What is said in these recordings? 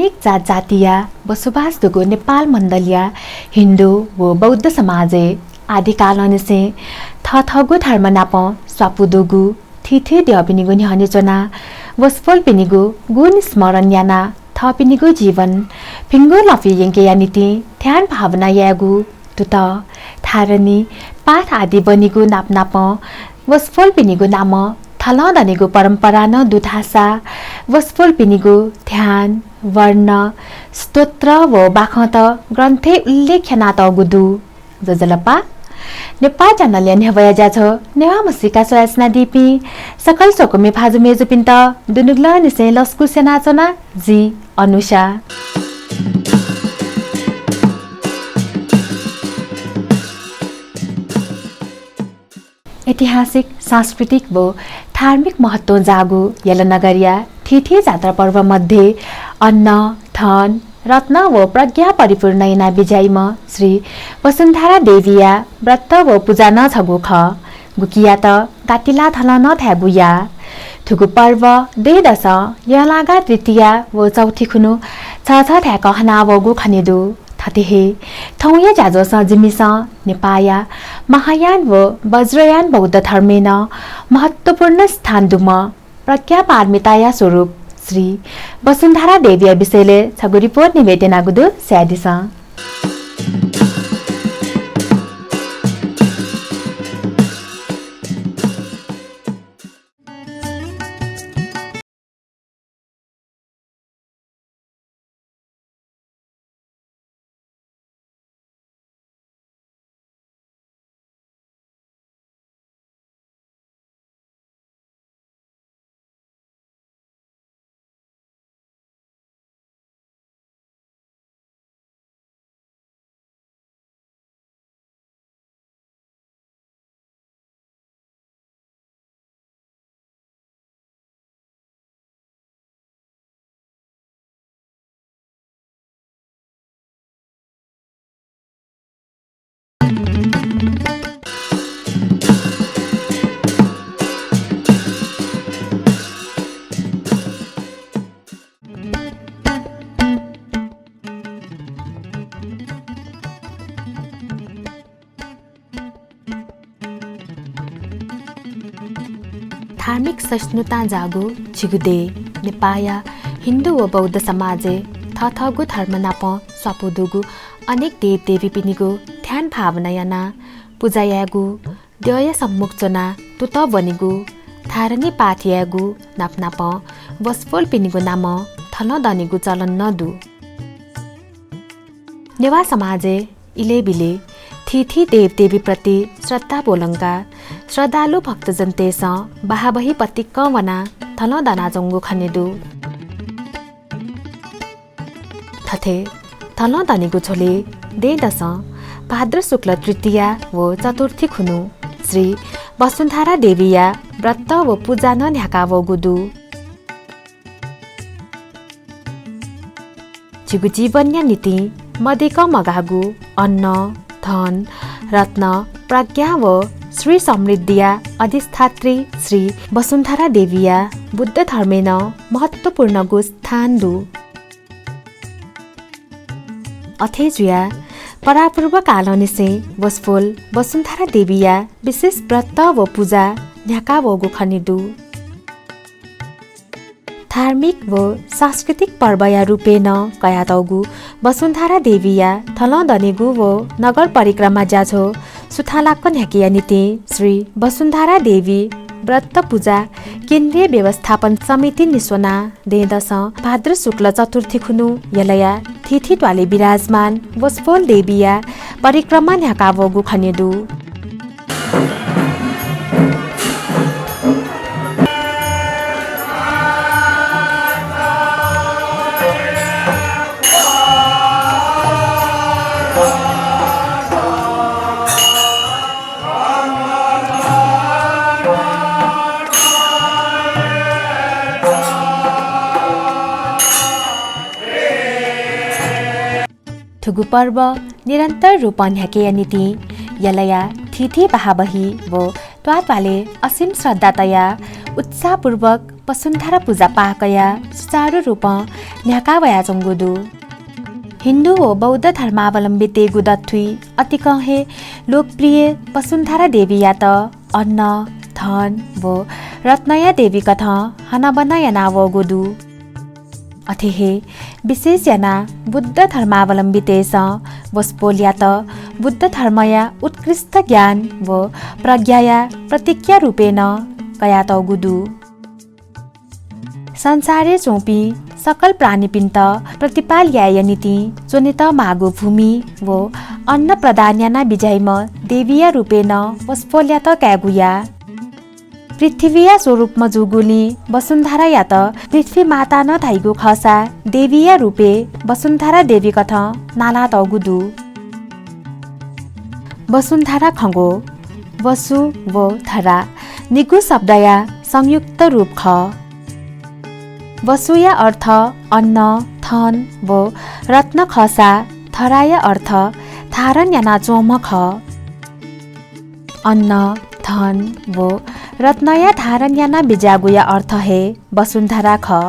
अनेक जात जातीय बसोबास दुगो नेपाल मण्डलीय हिन्दू व बौद्ध समाजे आदिकाल अनिसे थगो धर्म नाप स्वापुदोगु थिथे द्यपिनिगु निहनेचना वसफल पिनिगु गुण स्मरण याना थपिनिगु जीवन फिंगो लफी यंके यानिति ध्यान भावना यागु तुत थारनी पाठ आदि बनिगु नाप वसफल पिनिगु नाम थल दनेगु परम्परा न दुधासा वसफल पिनिगु ध्यान वर्ण स्तोत्र व बाखत ग्रन्थे उल्लेख्यनात गुदु जजलपा नेपाल च्यानलले नेवया जाछ नेवा मसिका सोयासना दिपी सकल सोकमे फाजु मेजु पिन्त दुनुगला निसे लस्कु सेनाचना जी अनुषा ऐतिहासिक सांस्कृतिक व धार्मिक महत्व जागु यलनगरिया थिथे जात्रा पर्व मध्ये अन्न धन रत्न व प्रज्ञा परिपूर्ण इना विजयमा श्री वसुन्धरा देवीया व्रत व पूजा न छगु ख गुकिया त गातिला थल न थ्यागुया थुगु पर्व दे दश यलागा तृतीया व चौथी खुनु छ छ थ्याक हना वगु खनेदु थतेहे थौया जाजो सजिमिस नेपाया महायान व वज्रयान बौद्ध धर्मेन महत्वपूर्ण स्थान दुम प्रज्ञा पारमिताया स्वरूप श्री वसुन्धरा देवीया विषयले छगु रिपोर्ट निवेदन आगुदु स्यादिस धार्मिक सहिष्णुता जागु छिगुदे नेपाया हिन्दू व बौद्ध समाजे थगु धर्म नाप स्वापुदुगु अनेक देव देवी पिनिगु ध्यान भावना याना पूजा यागु द्यय सम्मुख चना तुत बनिगु धारणी पाठ यागु नाप वसफोल पिनिगु नाम थल दनिगु चलन नदु नेवा समाजे इले बिले थिथी देव देवी प्रति श्रद्धा बोलंगा श्रद्धालु भक्तजन तेस बाहाबही पतिक वना थल दाना जंगु खनेदु थथे थल दनिगु छोले दे दश भाद्र शुक्ल तृतीया व चतुर्थी खुनु श्री वसुन्धरा देवीया व्रत व पूजा न न्याका व गुदु जिगु जीवन्य नीति मदेक मगागु अन्न धन रत्न प्रज्ञा व श्री समृद्धिया अधिष्ठात्री श्री वसुन्धरा देवीया बुद्ध धर्मेन महत्वपूर्ण गु स्थान दु अथेजुया परापूर्व कालनिसे वसफोल वसुन्धरा देवीया विशेष व्रत व पूजा न्याका व गुखनिदु धार्मिक व सांस्कृतिक पर्वया रूपेण कयातौगु वसुन्धरा देवीया थल दनेगु व नगर परिक्रमा जाछो सुथालाक्क न्याकिया नीति श्री वसुन्धरा देवी व्रत पूजा केन्द्रीय व्यवस्थापन समिति निस्वना देदश भाद्र शुक्ल चतुर्थी खुनु यलया थिथी ट्वाले विराजमान वसफोल देवीया परिक्रमा न्याका वगु खनेदु थुगु पर्व निरन्तर रूप न्याकेया नीति यलया थिथी बाहाबही व ट्वाटवाले असीम श्रद्धातया उत्साहपूर्वक बसुन्धरा पूजा पाकया सुचारू रूप न्याकावया चंगुदु हिन्दू व बौद्ध धर्मावलम्बी तेगु दथुई अति कहे लोकप्रिय वसुन्धरा देवी या त अन्न धन व रत्नया देवी कथा हना बनाया नावगुदु अथेहे विशेष याना बुद्ध धर्मावलम्बी तेस वस्पोल्या त बुद्ध धर्मया उत्कृष्ट ज्ञान व प्रज्ञाया प्रतिज्ञा रूपेण कया त गुदु संसारे चौपी सकल प्राणीपिन्त प्रतिपाल्याय नीति चोनित मागु भूमि व अन्न प्रदान्याना बिजाइम देवीया रूपेण वस्पोल्या त क्यागुया पृथ्वीया स्वरूपमा जुगुली वसुन्धरा या त पृथ्वी माता न थाइगु खसा देवीया रूपे वसुन्धरा देवी कथा नाला त गुदु वसुन्धरा खङ्गो वसु व धरा निगु शब्दया संयुक्त रूप ख वसुया अर्थ अन्न थन व रत्न खसा धराया अर्थ धारण याना चोम ख अन्न धन व रत्नया धारण याना बिजागुया अर्थ हे वसुन्धरा ख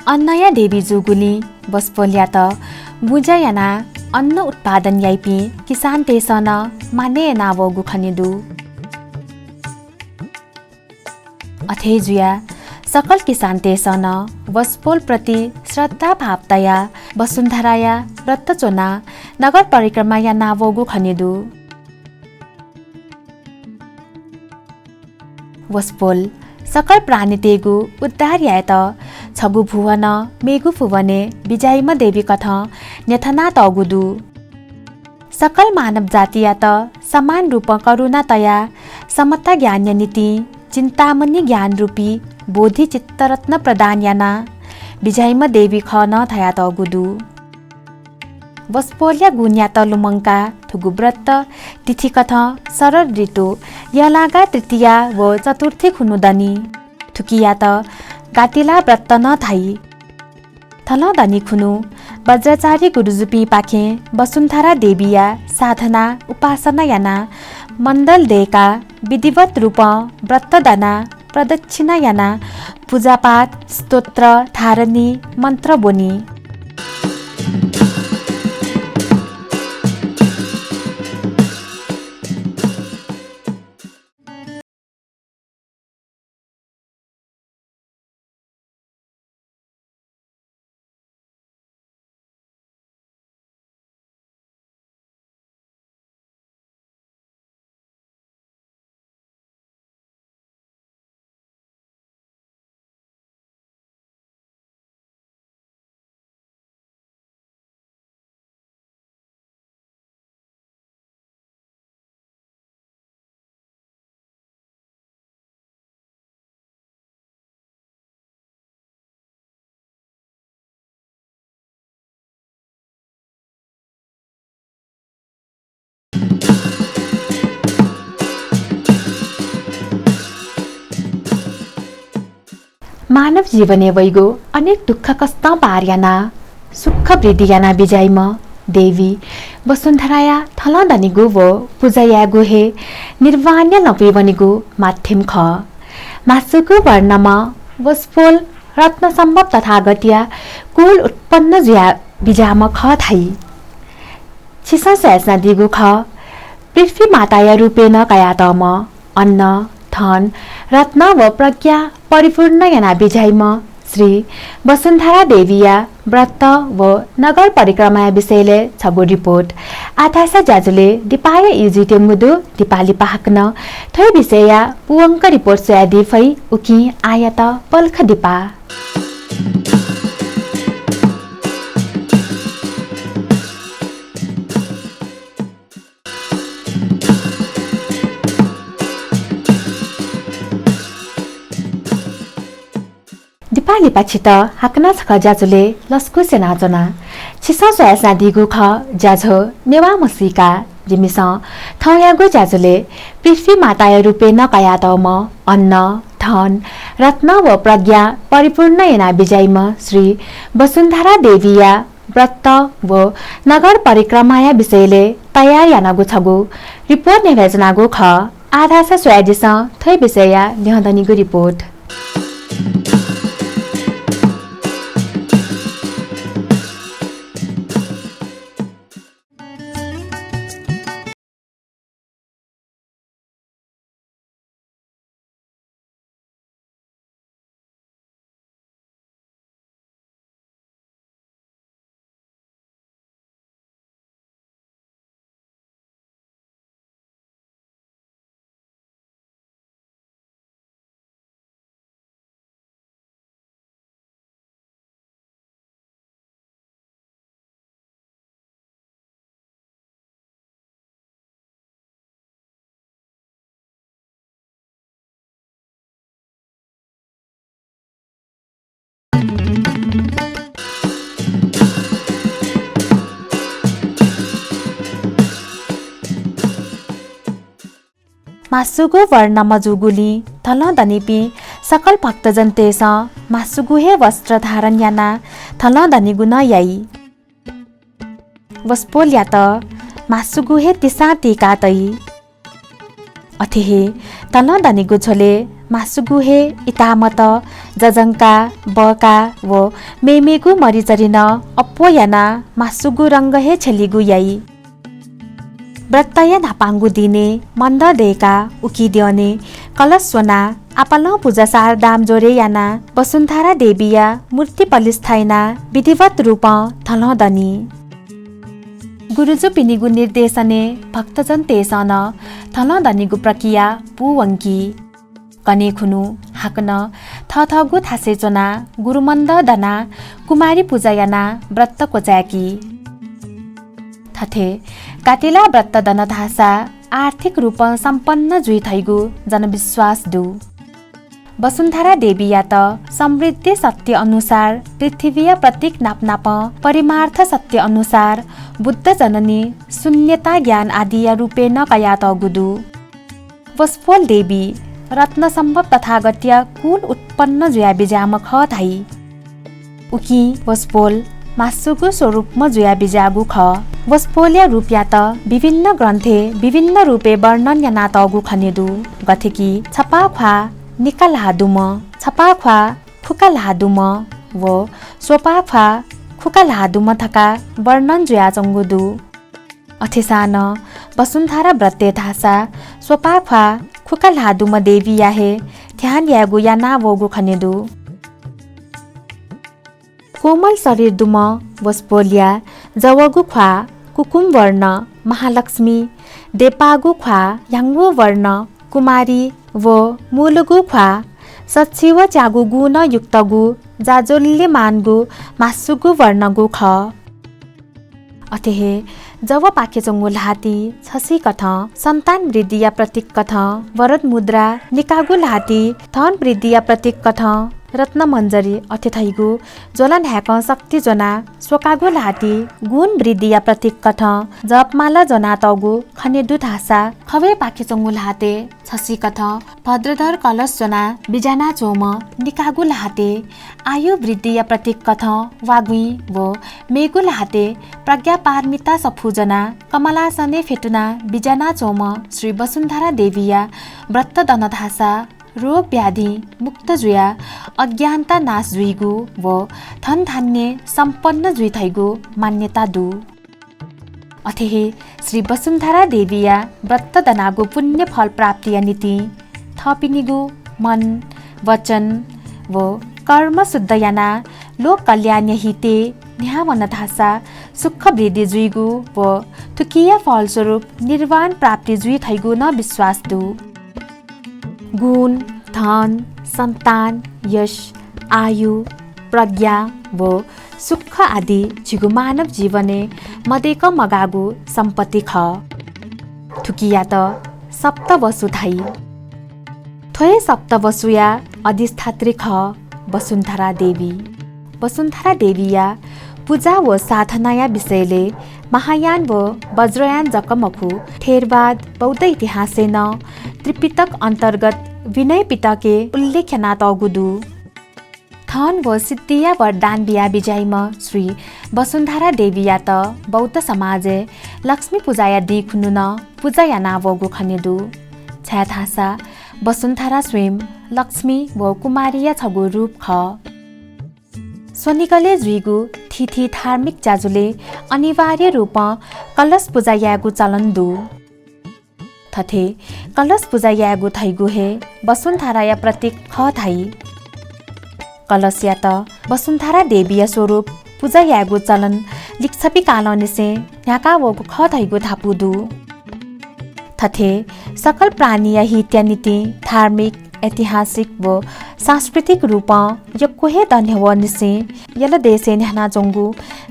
अन्नया देवी जुगुली बस्पोल्या त बुजा याना अन्न उत्पादन याइपी किसान तेसन माने नावगु खनिदु अथेजुया सकल किसान तेसन वस्पोल प्रति श्रद्धा भावतया वसुन्धराया व्रत चोना नगर परिक्रमा या नावगु खनिदु वस्पोल सकल प्राणी तेगु उद्धार यात छगु भुवन मेगु फुवने बिजाइम देवी कथा न्यथना तगुदु सकल मानव जातिया त समान रूप करुणातया समता ज्ञान नीति चिन्तामणि ज्ञान रूपी बोधि चित्तरत्न प्रदान याना बिजाइम देवी ख न थया तगुदु वस्पोल्या गुन्या त लुमङ्का थुगु व्रत तिथि कथा शरद ऋतु यलागा तृतीया व चतुर्थी खुनुदनी थुकिया त गातिला व्रत न थाई थलदनी खुनु वज्रचारी गुरुजुपी पाखे वसुन्धरा देवीया साधना उपासना याना मण्डल देका विधिवत रूप व्रतदाना प्रदक्षिणा याना पूजापाठ स्तोत्र धारणी मन्त्र बोनी मानव जीवने वैगो अनेक दुःख कष्ट पार्याना सुख वृद्धि याना बिजाइम देवी वसुन्धराया थलदनिगु वो पूजायागु हे निर्वाण्य नपिवनिगु माध्यम ख मासुगु वर्णमा वस्पोल रत्न सम्भव तथागतिया कुल उत्पन्न जुया बिजाम ख थाई छिसा सैसना दिगु ख पृथ्वी माताया रूपेण कयातम अन्न धन रत्न व प्रज्ञा परिपूर्ण याना बिजाइम श्री वसुन्धरा देवीया व्रत व नगर परिक्रमा विषयले छगु रिपोर्ट आथासा जाजुले दिपाय युजिटे मुदु दिपाली पाहक्न थै विषया पुवंक रिपोर्ट सोया दिफै उकि आयत पल्ख दिपा दिपाली पछित हाक्ना छक जाजुले लस्कु सेनाजना छिसा सोयासना दिगु ख जाझो नेवा मसिका जिमिस थौयागु जाजुले पृथ्वी माताय रूपेण कयातम अन्न धन रत्न व प्रज्ञा परिपूर्ण एना बिजाइम श्री वसुन्धरा देवीया व्रत व नगर परिक्रमाया विषयले तयार यानागु छगु रिपोर्ट नेभेजनागु ख आधासा सोयाजिस थै विषया न्यहदनिगु रिपोर्ट मासुगु वर्ण मजुगुली थल धनिपी सकल भक्तजन तेस मासुगु हे वस्त्र धारण याना थल धनिगु न याई वस्पोल या त मासुगु हे तिसा टिका तै अथिहे तल धनिगु छोले मासुगु हे इतामत जजङ्का बका व मेमेगु मरिचरिन अप्पो याना मासुगु रङ्ग हे छेलिगु याई व्रतय धापाङ्गु दिने मन्द देका उकिद्यने कलस्वना आपल पूजा सार दाम जोरे याना वसुन्धरा देवीया मूर्ति पलिस्थाइना विधिवत रूप थलदनी गुरुजु पिनिगु निर्देशने भक्तजन तेसन थलदनीगु प्रक्रिया पुवङ्की कने खुनु हाकन थथगु थासेचोना गुरुमन्द दना कुमारी पूजायाना व्रत कोचाकी थथे काटिला व्रत दन धासा आर्थिक रूप सम्पन्न जुइ थैगु जनविश्वास दु वसुन्धरा देवी या त समृद्धि सत्य अनुसार पृथ्वीय प्रतीक नाप परिमार्थ सत्य अनुसार बुद्ध जननी शून्यता ज्ञान आदि रूपेण कया त गुदु वस्फोल देवी रत्न सम्भव तथागत्य कुल उत्पन्न जुया बिजाम ख थाई उकी वस्फोल मासुगु स्वरूपमा जुया बिजागु ख वस्फोल्या रूपया त विभिन्न ग्रन्थे विभिन्न रूपे वर्णन या नातगु खनेदु गथेकी छपा ख्वा निकाल हादुम छपा ख्वा खुकाल हादुम व सोपा ख्वा खुकाल हादुम थका वर्णन जुया चंगुदु अथेसान वसुन्धरा व्रते थासा सोपा ख्वा खुकाल हादुम देवी याहे ध्यान यागु या ना वगु खनेदु कोमल शरीर दुम वस्पोल्या जवगु ख्वा कुकुम वर्ण महालक्ष्मी देपागु ख्वा याङ्गु वर्ण कुमारी व मूलगु ख्वा सच्छिव च्यागु गुण युक्तगु जाजोल्ले मानगु मासुगु वर्णगु ख अथेहे जब पाखेचंगु लाहाती छसी कथ सन्तान वृद्धिया प्रतीक कथ वरद मुद्रा निकागु लाहाती धन वृद्धिया प्रतीक कथ रत्न मञ्जरी अथेथैगु जोलन ह्याक शक्ति जना सोकागु लाहाती गुण वृद्धिया प्रतीक कथ जपमाला जना तगु खनेदु धासा खवे पाखेचंगु लाहाते छसी कथ भद्रधर कलश जना बिजाना चोम निकागु लाहाते आयु वृद्धिया प्रतीक कथ वागुई व मेगु लाहाते प्रज्ञा पारमिता सफुजना कमलासने फेटुना बिजाना चोम श्री वसुन्धरा देवीया व्रत दनधासा रोग व्याधि मुक्त जुया अज्ञानता नाश जुइगु व धन धान्य सम्पन्न जुइ थैगु मान्यता दु अथेहे श्री वसुन्धरा देवीया व्रत दनागु पुण्य फल प्राप्तिया नीति थपिनिगु मन वचन व कर्म शुद्ध याना लोक कल्याण हिते न्यावन धासा सुख वृद्धि जुइगु व तुकिय फलस्वरूप निर्वाण प्राप्ति जुइ थैगु न विश्वास दु गुण धन सन्तान यश आयु प्रज्ञा व सुख आदि झिगु मानव जीवने मदेक मगागु सम्पत्ति ख थुकिया त सप्त वसु थाई थोय सप्त वसुया अधिष्ठात्री ख वसुन्धरा देवीया पूजा व साधनाया विषयले महायान व वज्रयान जकमखु थेरवाद बौद्ध इतिहासेन त्रिपिटक अन्तर्गत विनय पिटके उल्लेखना तगुदु थन व सिद्धिया वरदान बिया बिजाइम श्री वसुन्धरा देवीया त बौद्ध समाजे लक्ष्मी पूजाया दिखुनु न पूजाया नावगु खनेदु छ्याथासा वसुन्धरा स्वयं लक्ष्मी व कुमारिया छगु रूप ख स्वनिकले जुइगु थिथि धार्मिक जाजुले अनिवार्य रूप कलश पूजा यागु चलन दु थथे कलश पूजा यागु थैगु हे वसुन्धराया प्रतीक ख थाई कलश या त वसुन्धरा देवीय स्वरूप पूजा यागु चलन लिच्छपी कालनिसे न्याका वगु ख थैगु थापुदु थथे सकल प्राणीय हित्या नीति धार्मिक ऐतिहासिक व सांस्कृतिक रूप यक्कोहे दन्यव निसे यल देशे न्याना जोंगु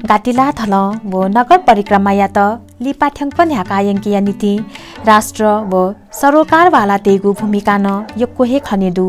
गाटिला थल व नगर परिक्रमा या त लिपाठ्यङ्क न्याकायङ्किया नीति राष्ट्र व सरोकार वाला तेगु भूमिका न यक्कोहे खनेदु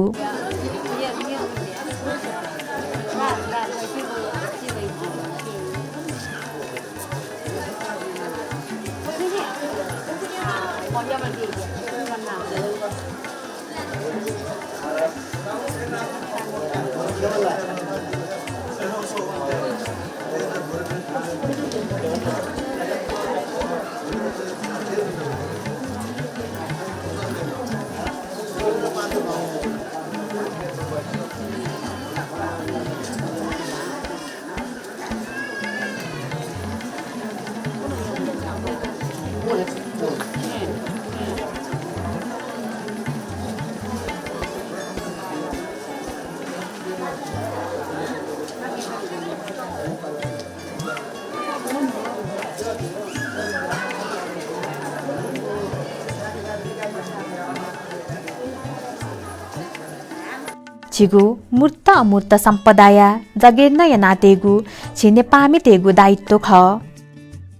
छिगु मूर्त अमूर्त सम्पदाया जगेर्न या नातेगु छिने पामी तेगु दायित्व ख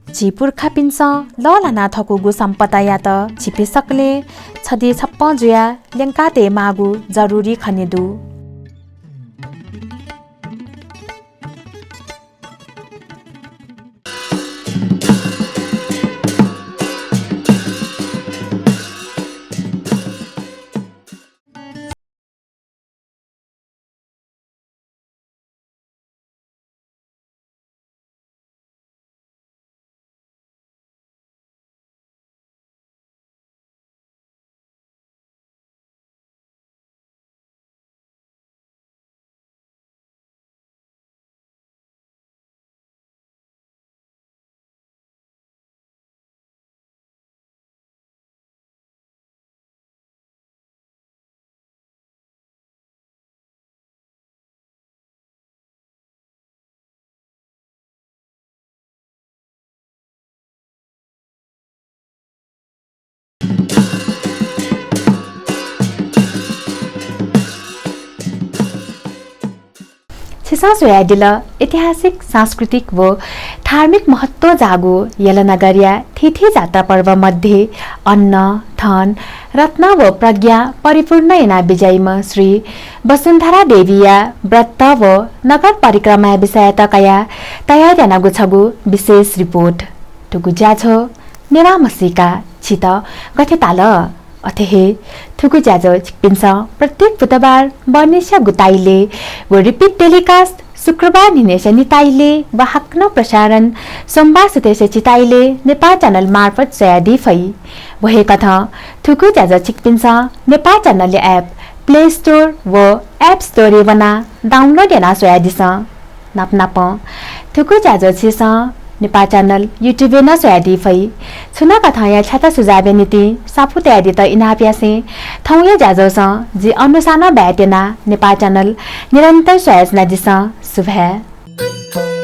छि पुर्खा पिन्स ललाना थकुगु सम्पदाया त छिपे सक्ले छदे छप्प जुया लेङ्काते मागु जरुरी खनेदु छिसा सोयादिल ऐतिहासिक सांस्कृतिक व धार्मिक महत्व जागो यलनगरिया थिथि जात्रा पर्व मध्ये अन्न धन रत्न व प्रज्ञा परिपूर्ण एना विजयमा श्री वसुन्धरा देवीया व्रत व नगर परिक्रमा विषय तकया तयार यानागु छगु विशेष रिपोर्ट टुगु ज्याछो नेवा मसिका छित गठेताल अथेहे थुगु ज्याजो छिपिन्छ प्रत्येक बुधबार बर्निशा गुताइले व रिपिट टेलिकास्ट शुक्रबार निनेश निताइले व हाक्न प्रसारण सोमबार सुतेश चिताइले नेपाल च्यानल मार्फत सयादी फै वहे कथा थुगु ज्याजो छिपिन्छ Nepal channel app play store व एप स्टोर वना डाउनलोड याना सयादिस नाप थुगु ज्याजो छिस नेपाल च्यानल युट्युब न सोयादी फै छुना कथाया छाता सुझाव नीति सापु तयारी त इनाप्यासे थौया जाजोस जे अनुसाना ब्याटेना नेपाल च्यानल निरन्तर सोयाजना दिस शुभ